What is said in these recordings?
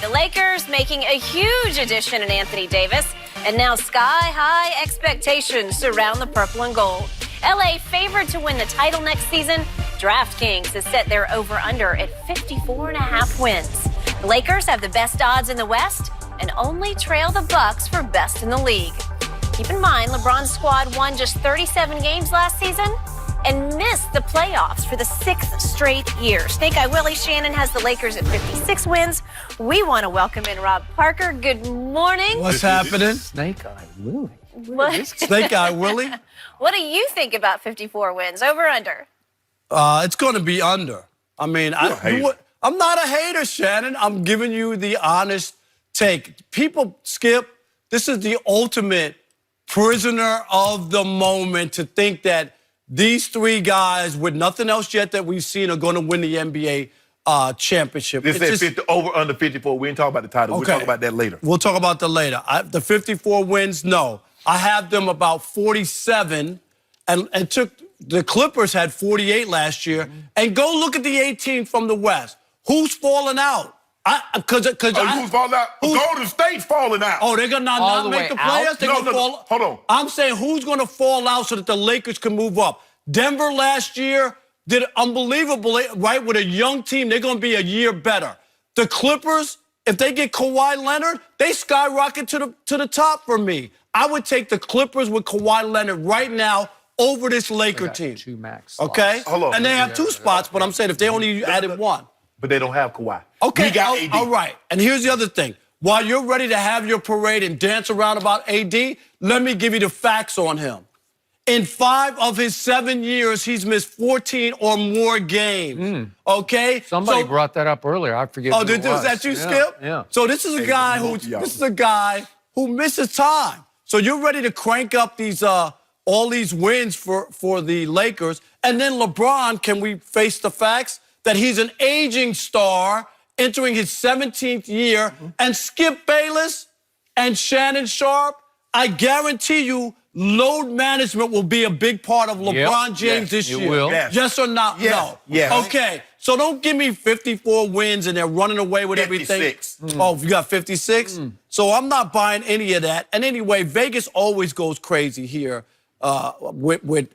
The Lakers making a huge addition in Anthony Davis, and now sky-high expectations surround the purple and gold. LA favored to win the title next season. DraftKings has set their over-under at 54.5 wins. The Lakers have the best odds in the West and only trail the Bucks for best in the league. Keep in mind, LeBron's squad won just 37 games last season and missed the playoffs for the 6th straight year. Snake Eye Willie Shannon has the Lakers at 56 wins. We want to welcome in Rob Parker. Good morning. What's happening? Snake Eye Willie. What? Snake Eye Willie? What do you think about 54 wins? Over, under? It's going to be under. I mean, I'm not a hater, Shannon. I'm giving you the honest take. People, Skip, this is the ultimate prisoner of the moment to think that these three guys with nothing else yet that we've seen are going to win the NBA championship. This said over under 54. We ain't talking about the title. Okay. We'll talk about that later. We'll talk about that later. The 54 wins, no. I have them about 47 and took the Clippers had 48 last year. And go look at the 18 from the West. Who's falling out? Who's falling out? Golden State's falling out. Oh, they're going to not make the playoffs? No, hold on. I'm saying who's going to fall out so that the Lakers can move up? Denver last year did unbelievably, right? With a young team, they're going to be a year better. The Clippers, if they get Kawhi Leonard, they skyrocket to the top for me. I would take the Clippers with Kawhi Leonard right now over this Laker team. 2 max slots. Okay? Hold on. And they have 2 spots, but I'm saying if they only added 1. But they don't have Kawhi. Okay, we got AD. All right. And here's the other thing. While you're ready to have your parade and dance around about AD, let me give you the facts on him. In 5 of his 7 years, he's missed 14 or more games. Okay? Somebody brought that up earlier. I forget. Oh, was that you, Skip? Yeah. So this is a guy who misses time. So you're ready to crank up these all these wins for the Lakers, and then LeBron. Can we face the facts that he's an aging star entering his 17th year, and Skip Bayless and Shannon Sharpe? I guarantee you, load management will be a big part of LeBron James this year. It will. Yes or not? Yes. No. Yes. Okay. So don't give me 54 wins and they're running away with 56. everything. Oh, you got 56? So I'm not buying any of that. And anyway, Vegas always goes crazy here with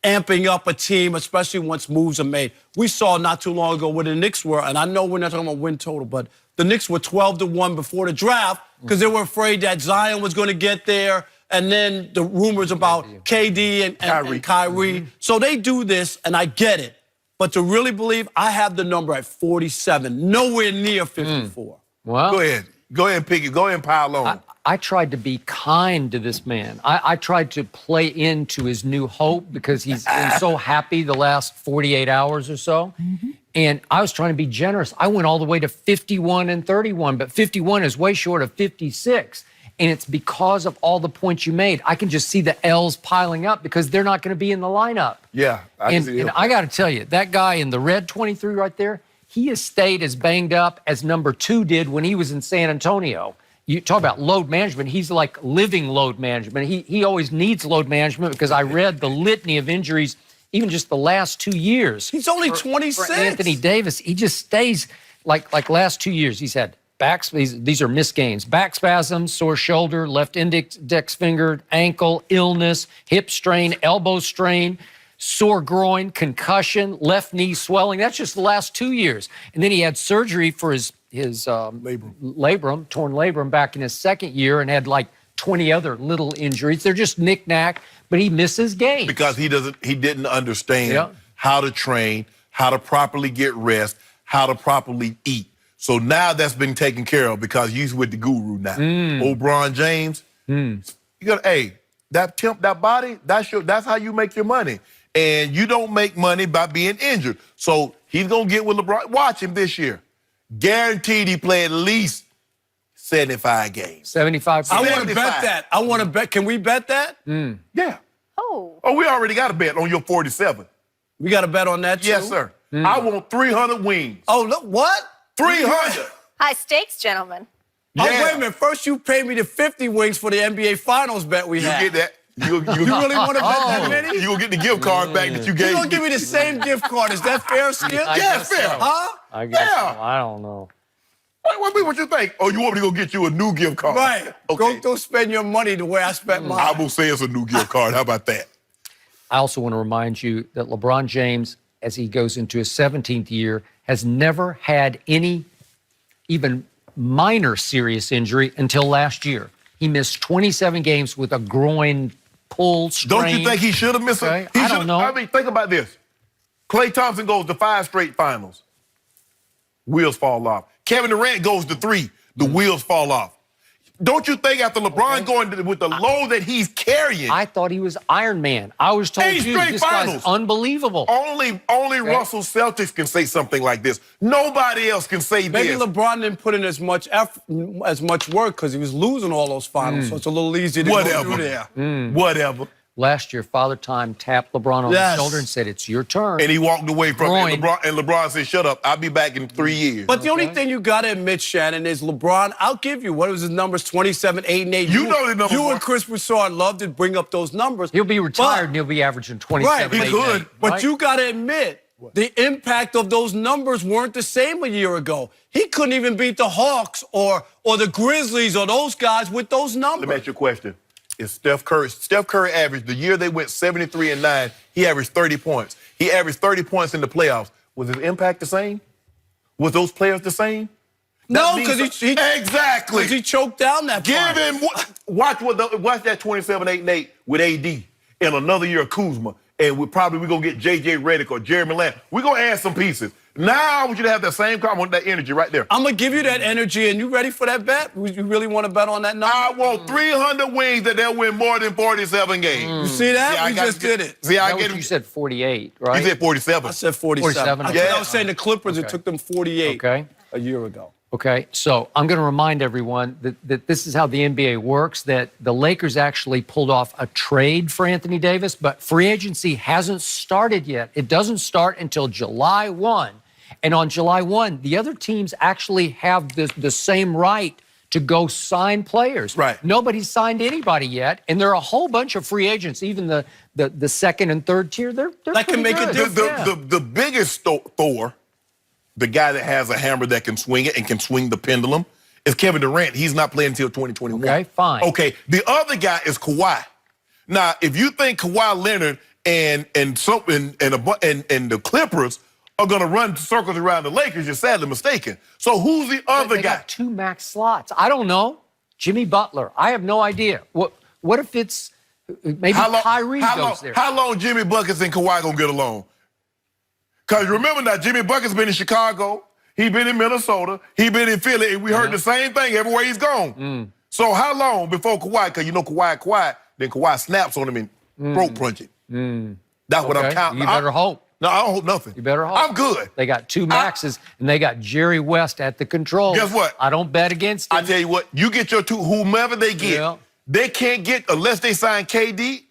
amping up a team, especially once moves are made. We saw not too long ago where the Knicks were, and I know we're not talking about win total, but the Knicks were 12-1 before the draft because they were afraid that Zion was going to get there. And then the rumors about KD and Kyrie. So they do this, and I get it. But to really believe, I have the number at 47, nowhere near 54. Well, Go ahead. Go ahead and pick it. Go ahead and pile on. I tried to be kind to this man. I tried to play into his new hope because he's been so happy the last 48 hours or so. And I was trying to be generous. I went all the way to 51 and 31, but 51 is way short of 56. And it's because of all the points you made. I can just see the L's piling up because they're not going to be in the lineup. Yeah. And I got to tell you, that guy in the red 23 right there, he has stayed as banged up as number 2 did when he was in San Antonio. You talk about load management. He's like living load management. He always needs load management because I read the litany of injuries, even just the last 2 years. He's only 26. For Anthony Davis, he just stays like last 2 years. He's had these are missed games. Back spasms, sore shoulder, left index finger, ankle, illness, hip strain, elbow strain, sore groin, concussion, left knee swelling. That's just the last 2 years. And then he had surgery for his labrum, torn labrum back in his 2nd year and had like 20 other little injuries. They're just knick-knack, but he misses games. Because he didn't understand how to train, how to properly get rest, how to properly eat. So now that's been taken care of because he's with the guru now. LeBron James, you got that body, that's how you make your money. And you don't make money by being injured. So he's gonna get with LeBron. Watch him this year. Guaranteed he play at least 75 games. 75. I want to bet that. I want to bet. Can we bet that? Yeah. Oh, we already got a bet on your 47. We got a bet on that too? Yes, sir. I want 300 wings. Oh, look, what? 300. high stakes, gentlemen. Oh, Yeah. wait a minute. First, you paid me the 50 wings for the NBA Finals bet we had. You get that. You really want to bet that many? You gonna get the gift card back that you gave. You're going to give me the same gift card. Is that fair, Skip? I Yeah, guess fair. so. Huh? I guess Yeah. so. I don't know. What you think? Oh, you want me to go get you a new gift card? Right. Okay. Go spend your money the way I spent mine. I will say it's a new gift card. How about that? I also want to remind you that LeBron James, as he goes into his 17th year, has never had any even minor serious injury until last year. He missed 27 games with a groin pull strain. Don't you think he should have missed it? I don't know. I mean, think about this. Klay Thompson goes to 5 straight finals. Wheels fall off. Kevin Durant goes to 3. The wheels fall off. Don't you think after LeBron going with the load that he's carrying? I thought he was Iron Man. I was told 8 straight this finals. guy's unbelievable. Only Russell Celtics can say something like this. Nobody else can say Maybe this. LeBron didn't put in as much effort, as much work because he was losing all those finals, so it's a little easier to go through there. Whatever. Last year, Father Time tapped LeBron on the shoulder and said, "It's your turn." And he walked away from it. Groin. And LeBron said, "Shut up. I'll be back in 3 years." But the only thing you got to admit, Shannon, is LeBron, I'll give you, what was his numbers, 27, 8, and 8. You know the numbers, You Mark. and Chris Broussard loved to bring up those numbers. He'll be retired and he'll be averaging 27. Right, he could. But you got to admit, the impact of those numbers weren't the same a year ago. He couldn't even beat the Hawks or the Grizzlies or those guys with those numbers. Let me ask you a question. Is Steph Curry averaged, the year they went 73-9, he averaged 30 points. He averaged 30 points in the playoffs. Was his impact the same? Was those players the same? No, because he exactly. Because he choked down that Give final. him watch that 27-8-8 with AD in another year of Kuzma, and we're gonna get JJ Redick or Jeremy Lamb. We're gonna add some pieces. Now I want you to have that same comment, that energy right there. I'm gonna give you that energy, and you ready for that bet? You really want to bet on that number? I want 300 wins that they'll win more than 47 games. You see that? Yeah, we just did it. See, I That get was, it. you said 48, right? You said 47. I said 47. 47, I was saying the Clippers, it took them 48 a year ago. Okay, so I'm going to remind everyone that this is how the NBA works, that the Lakers actually pulled off a trade for Anthony Davis, but free agency hasn't started yet. It doesn't start until July 1. And on July 1, the other teams actually have the same right to go sign players. Right. Nobody's signed anybody yet, and there are a whole bunch of free agents, even the second and third tier. They're That can pretty make a good. difference. The biggest Thor, the guy that has a hammer that can swing it and can swing the pendulum, is Kevin Durant. He's not playing until 2021. Okay, fine. Okay, the other guy is Kawhi. Now, if you think Kawhi Leonard and the Clippers are going to run circles around the Lakers, you're sadly mistaken. So who's the other They guy? got 2 max slots. I don't know. Jimmy Butler. I have no idea. What if it's maybe Kyrie goes there? How long Jimmy Buckets and Kawhi going to get along? Because remember now, Jimmy Buckets been in Chicago. He been in Minnesota. He been in Philly. And we heard the same thing everywhere he's gone. So how long before Kawhi? Because you know Kawhi, then Kawhi snaps on him and throat punch it. That's what I'm counting. You better hope. No, I don't hope nothing. You better hope. I'm good. They got 2 maxes, and they got Jerry West at the controls. Guess what? I don't bet against him. I tell you what, you get your 2, whomever they get. Yeah. They can't get, unless they sign KD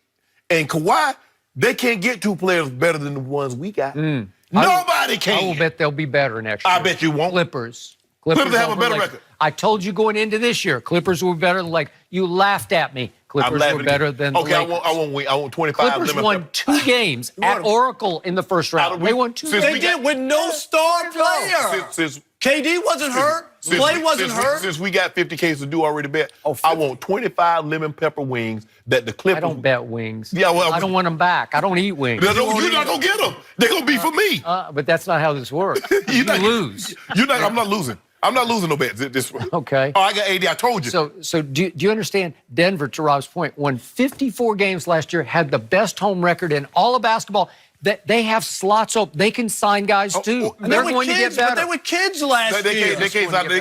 and Kawhi, they can't get 2 players better than the ones we got. Nobody can. I will bet they'll be better next year. I bet you won't. Clippers Clippers have a over better Lakers. record. I told you going into this year, Clippers were better than like you laughed at me. Clippers were better than the Okay, Lakers. I want 25 Clippers lemon won pepper. 2 games at Oracle in the first round. They won 2 since games. They did with no star player. Since KD wasn't hurt. Clay wasn't hurt. Since we got 50 cases to do already bet, I want 25 lemon pepper wings that the Clippers. I don't bet wings. Yeah, well, I don't want them back. I don't eat wings. You're not going to get them. They're going to be for me. But that's not how this works. You lose. I'm not losing. I'm not losing no bets this one. Okay. Oh, I got 80. I told you. So do you understand? Denver, to Rob's point, won 54 games last year, had the best home record in all of basketball. That they have slots open. They can sign guys too. And They're they were going kids, to get better. But they were kids last year.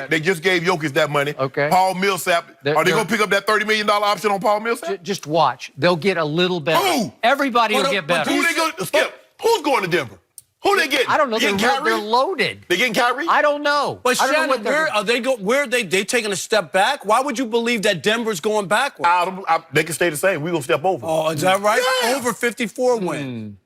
They just gave Jokic that money. Okay. Paul Millsap. Are they going to pick up that $30 million option on Paul Millsap? Just watch. They'll get a little better. Who? Everybody will get better. Who they going to skip? Who's going to Denver? Who they getting? I don't know. They getting They're Kyrie? load They getting Kyrie? I don't know. But I don't know Shannon, what they're where are they taking a step back? Why would you believe that Denver's going backward? They can stay the same. We're going to step over. Oh, is that right? Yeah. Over 54 wins.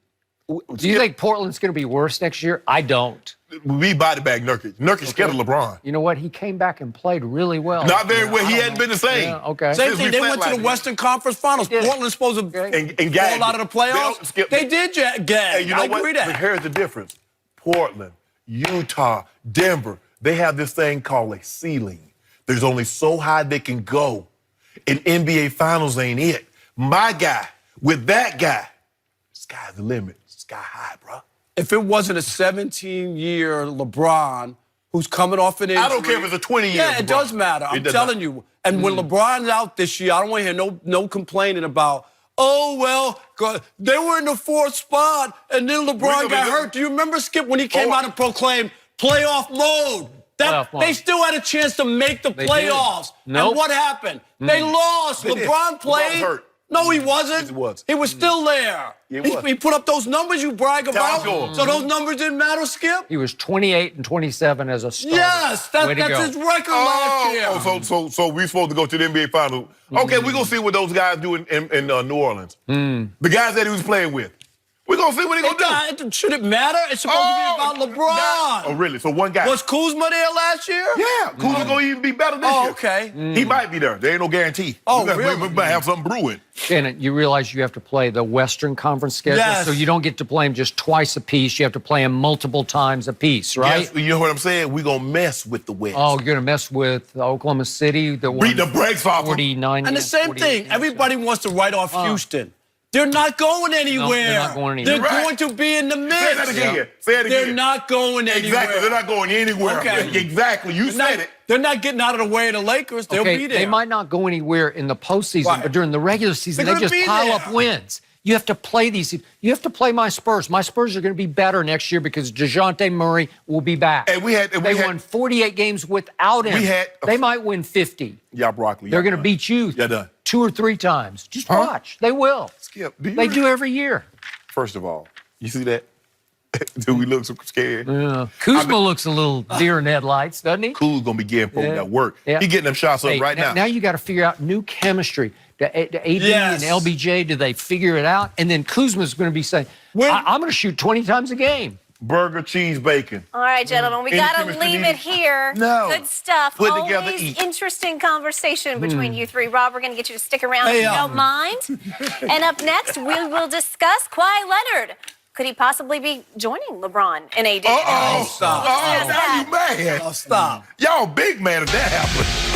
Do you think Portland's going to be worse next year? I don't. We body bag Nurkic. Nurkic's scared of LeBron. You know what? He came back and played really well. Not very well. He hadn't been the same. Yeah, okay. Same Since thing. we They went to the flatlined. Western Conference Finals. They did. Portland's supposed to Okay. And gagged fall out of the playoffs. They They did gag. And you know I what? agree But that. here's the difference. Portland, Utah, Denver, they have this thing called a ceiling. There's only so high they can go. And NBA Finals ain't it. My guy, with that guy, sky's the limit. Sky high, bro. If it wasn't a 17-year LeBron who's coming off an injury. I don't care if it's a 20-year. Yeah, it does matter. I'm telling you. And when LeBron's out this year, I don't want to hear no complaining about, oh, well, they were in the 4th spot, and then LeBron got hurt. Do you remember, Skip, when he came out and proclaimed playoff mode? They still had a chance to make the playoffs. Nope. And what happened? They lost. LeBron played. LeBron was hurt. No, he wasn't. Yes, he was. He was still there. Yeah, he put up those numbers you brag about. Go. So those numbers didn't matter, Skip? He was 28 and 27 as a starter. Yes, that's his record last year. So we're supposed to go to the NBA Finals. Okay, we're going to see what those guys do in New Orleans. The guys that he was playing with. We're going to see what they're going to do. Should it matter? It's supposed to be about LeBron. Oh, really? So one guy. Was Kuzma there last year? Yeah, Kuzma going to even be better this year. Okay. He might be there. There ain't no guarantee. Oh, really? We might have something brewing. Shannon, you realize you have to play the Western Conference schedule, Yes. so you don't get to play them just twice a piece. You have to play them multiple times a piece, right? Yes, you know what I'm saying? We're going to mess with the West. Oh, you're going to mess with Oklahoma City. Beat the brakes off them. 49. And the same thing. Everybody wants to write off Houston. They're not going anywhere. they're not going anywhere. They're going to be in the mix. Say that again. Say it again. They're not going anywhere. Exactly. They're not going anywhere. Okay. Exactly. You said it. They're not getting out of the way of the Lakers. They'll be there. They might not go anywhere in the postseason, Right. but during the regular season, They're they gonna just be pile there. up wins. You have to play these. You have to play my Spurs. My Spurs are going to be better next year because DeJounte Murray will be back. And they won 48 games without him. They might win 50. Yeah, broccoli. They're going to beat you done. 2 or 3 times. Just watch. They will. Skip, They do every year. First of all, you see that? Do we look so scared? Yeah. Kuzma looks a little deer in headlights, doesn't he? Cool's going to be getting folk that work. Yeah. He getting them shots up right now. Now you got to figure out new chemistry. The AD Yes. and LBJ, do they figure it out? And then Kuzma's going to be saying, I'm going to shoot 20 times a game. Burger, cheese, bacon. All right, gentlemen, we Any got to chemistry leave needed? it here. No. Good stuff. Put Always together, eat. interesting conversation between you three. Rob, we're going to get you to stick around if Hey, you don't mind. And up next, we will discuss Kawhi Leonard. Could he possibly be joining LeBron and AD? stop. Oh, now you mad. Oh, stop. Y'all big mad if that happened.